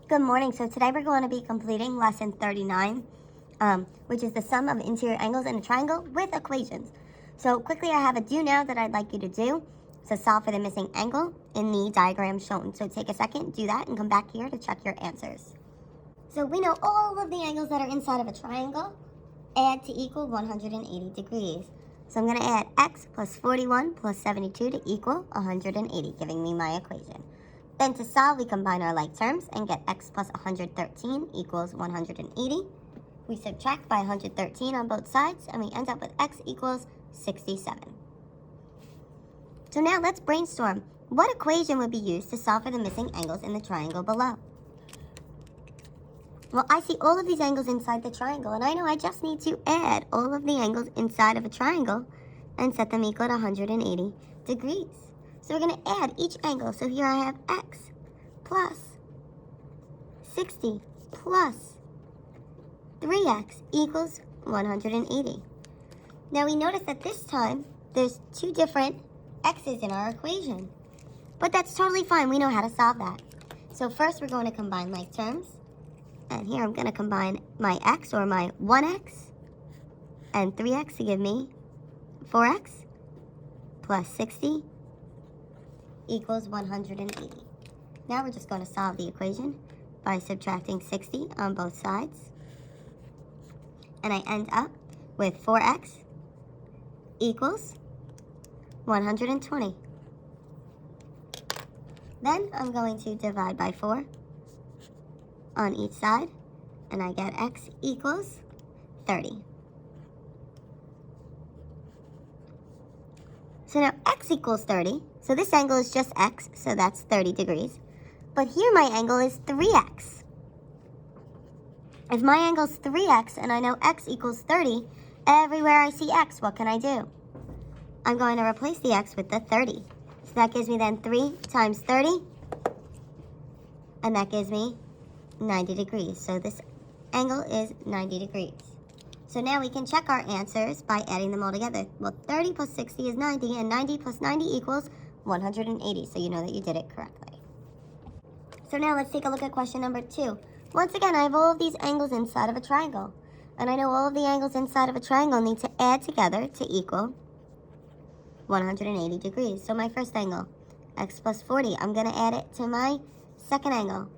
Good morning. So today we're going to be completing lesson 39, which is the sum of interior angles in a triangle with equations. So quickly, I have a do now that I'd like you to do. So solve for the missing angle in the diagram shown. So take a second, do that, and come back here to check your answers. So we know all of the angles that are inside of a triangle add to equal 180 degrees. So I'm going to add x plus 41 plus 72 to equal 180, giving me my equation. Then to solve, we combine our like terms and get x plus 113 equals 180. We subtract by 113 on both sides, and we end up with x equals 67. So now let's brainstorm. What equation would be used to solve for the missing angles in the triangle below? Well, I see all of these angles inside the triangle, and I know I just need to add all of the angles inside of a triangle and set them equal to 180 degrees. So we're going to add each angle. So here I have x plus 60 plus 3x equals 180. Now we notice that this time there's two different x's in our equation. But that's totally fine. We know how to solve that. So first we're going to combine like terms. And here I'm going to combine my x, or my 1x, and 3x to give me 4x plus 60 equals 180. Now we're just going to solve the equation by subtracting 60 on both sides. And I end up with 4x equals 120. Then I'm going to divide by 4 on each side, and I get x equals 30. So now x equals 30. So this angle is just x, so that's 30 degrees. But here my angle is 3x. If my angle is 3x and I know x equals 30, everywhere I see x, what can I do? I'm going to replace the x with the 30. So that gives me then 3 times 30, and that gives me 90 degrees. So this angle is 90 degrees. So now we can check our answers by adding them all together. Well, 30 plus 60 is 90, and 90 plus 90 equals 180. So you know that you did it correctly. So now let's take a look at question number 2. Once again, I have all of these angles inside of a triangle. And I know all of the angles inside of a triangle need to add together to equal 180 degrees. So my first angle, x plus 40, I'm going to add it to my second angle,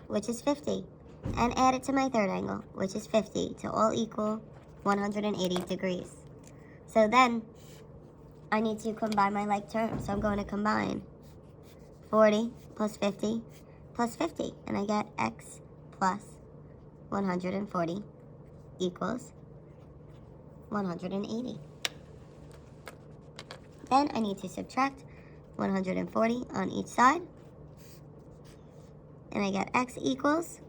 which is 50, and add it to my third angle, which is 50, to all equal 180 degrees. So then I need to combine my like terms. So I'm going to combine 40 plus 50 plus 50, and I get x plus 140 equals 180. Then I need to subtract 140 on each side, and I get x equals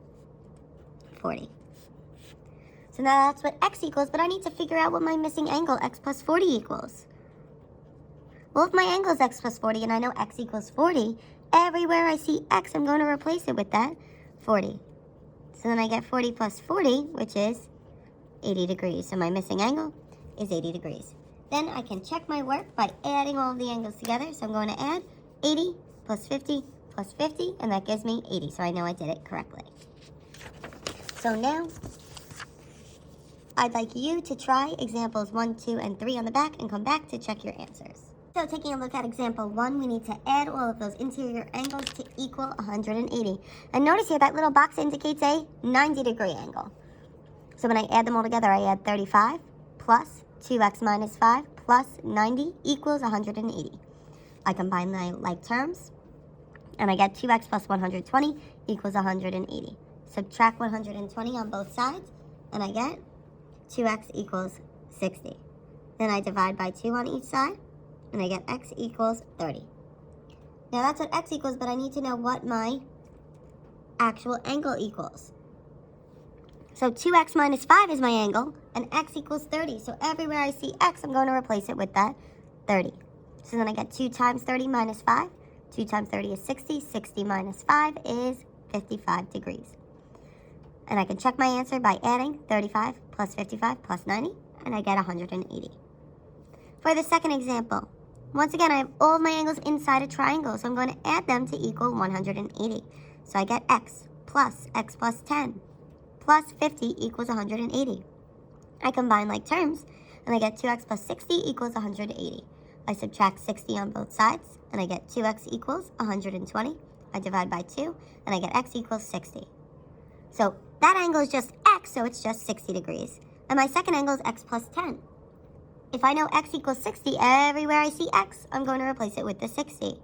40. So now that's what x equals, but I need to figure out what my missing angle, x plus 40, equals. Well, if my angle is x plus 40 and I know x equals 40, everywhere I see x, I'm going to replace it with that 40. So then I get 40 plus 40, which is 80 degrees. So my missing angle is 80 degrees. Then I can check my work by adding all of the angles together. So I'm going to add 80 plus 50 plus 50, and that gives me 80. So I know I did it correctly. So now I'd like you to try examples 1, 2, and 3 on the back and come back to check your answers. So taking a look at example 1, we need to add all of those interior angles to equal 180. And notice here that little box indicates a 90-degree angle. So when I add them all together, I add 35 plus 2x minus 5 plus 90 equals 180. I combine my like terms, and I get 2x plus 120 equals 180. Subtract 120 on both sides, and I get 2x equals 60. Then I divide by 2 on each side, and I get x equals 30. Now that's what x equals, but I need to know what my actual angle equals. So 2x minus 5 is my angle, and x equals 30. So everywhere I see x, I'm going to replace it with that 30. So then I get 2 times 30 minus 5. 2 times 30 is 60. 60 minus 5 is 55 degrees. And I can check my answer by adding 35 plus 55 plus 90, and I get 180. For the second example, once again, I have all of my angles inside a triangle, so I'm going to add them to equal 180. So I get x plus x plus 10 plus 50 equals 180. I combine like terms, and I get 2x plus 60 equals 180. I subtract 60 on both sides, and I get 2x equals 120. I divide by 2, and I get x equals 60. So that angle is just x, so it's just 60 degrees. And my second angle is x plus 10. If I know x equals 60, everywhere I see x, I'm going to replace it with the 60.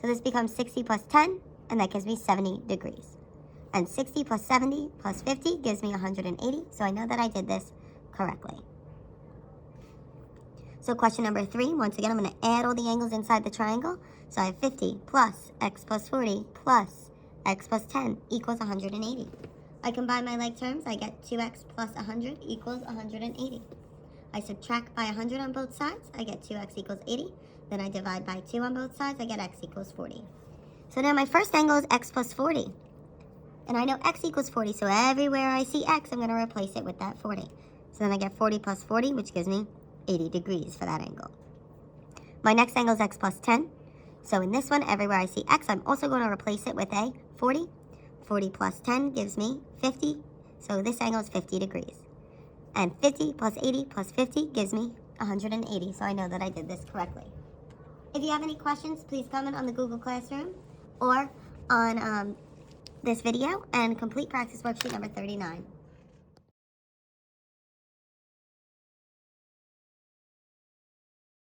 So this becomes 60 plus 10, and that gives me 70 degrees. And 60 plus 70 plus 50 gives me 180, so I know that I did this correctly. So question number 3, once again, I'm going to add all the angles inside the triangle. So I have 50 plus x plus 40 plus x plus 10 equals 180. I combine my like terms, I get 2x plus 100 equals 180. I subtract by 100 on both sides, I get 2x equals 80. Then I divide by 2 on both sides, I get x equals 40. So now my first angle is x plus 40. And I know x equals 40, so everywhere I see x, I'm going to replace it with that 40. So then I get 40 plus 40, which gives me 80 degrees for that angle. My next angle is x plus 10. So in this one, everywhere I see x, I'm also going to replace it with a 40. 40 plus 10 gives me 50. So this angle is 50 degrees. And 50 plus 80 plus 50 gives me 180. So I know that I did this correctly. If you have any questions, please comment on the Google Classroom or on this video and complete practice worksheet number 39.